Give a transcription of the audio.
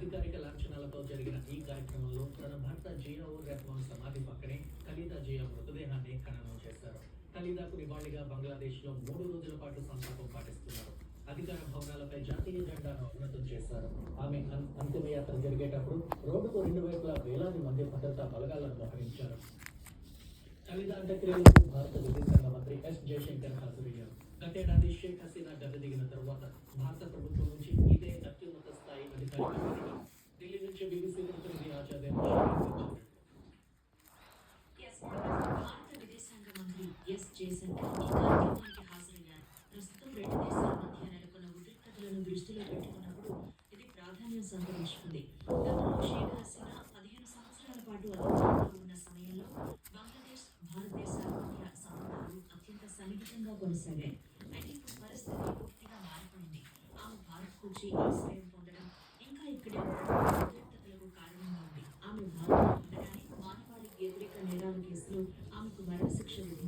అధికారిక లాంఛనాలతో జరిగిన ఈ కార్యక్రమంలో తన భర్త జియావుర్ రెహమాన్ సమాధి పక్కనే ఖలీదా జియా మృతదేహాన్ని ఖననం చేశారు. ఖలీదాకు నివాళిగా బంగ్లాదేశ్ లో 3 రోజుల పాటు సంతాపం పాటిస్తున్నారు. అధికార భవనాలపై జాతీయ జెండాను ఉన్నతం చేశారు. ఆమె అంతిమయాత్ర జరిగేటప్పుడు రోడ్డుకు 2 వైపులా వేలాది మంది భద్రతా బలగాలను మోహరించారు. ఖలీదా అంత్యక్రియలకు భారత విదేశాంగ మంత్రి ఎస్ జయశంకర్ హాజరయ్యారు. గతేడాది షేక్ హసీనా గద్దెదిగిన తర్వాత భారత ప్రభుత్వం నుంచి ఇదే అత్యున్నత స్థాయి అధికారిక వేదిక. ఢిల్లీ నుంచి బీబీసీ ప్రతినిధి ఆచార్య భారత విదేశాంగ మంత్రి ఎస్ జయశంకర్ ఈ కార్యక్రమానికి హాజరయ్యారు. ప్రస్తుతం 2 దేశాల మధ్య నెలకొన్న ఉద్రిక్తతలను దృష్టిలో పెట్టుకున్నప్పుడు ఇది ప్రాధాన్యం సంతరించుకుంది. గతంలో షేక్ హసీనా 15 సంవత్సరాల పాటు అధికారంలో ఉన్న సమయంలో బంగ్లాదేశ్ భారతదేశాల మధ్య సంబంధాలు అత్యంత సన్నిహితంగా కొనసాగాయి. అయితే ఇప్పుడు పరిస్థితి పూర్తిగా మారిపోయింది. ఆమె భారత్కు వచ్చి ఆశ్రయం పొందడం ఇంకా ఇక్కడే ఉద్రిక్తతలకు కారణంగా ఉంది. ఆమె భారత్లో ఉండగానే మానవాళికి వ్యతిరేక నేరాల కేసులో ఆమెకు మరణశిక్ష విధించారు.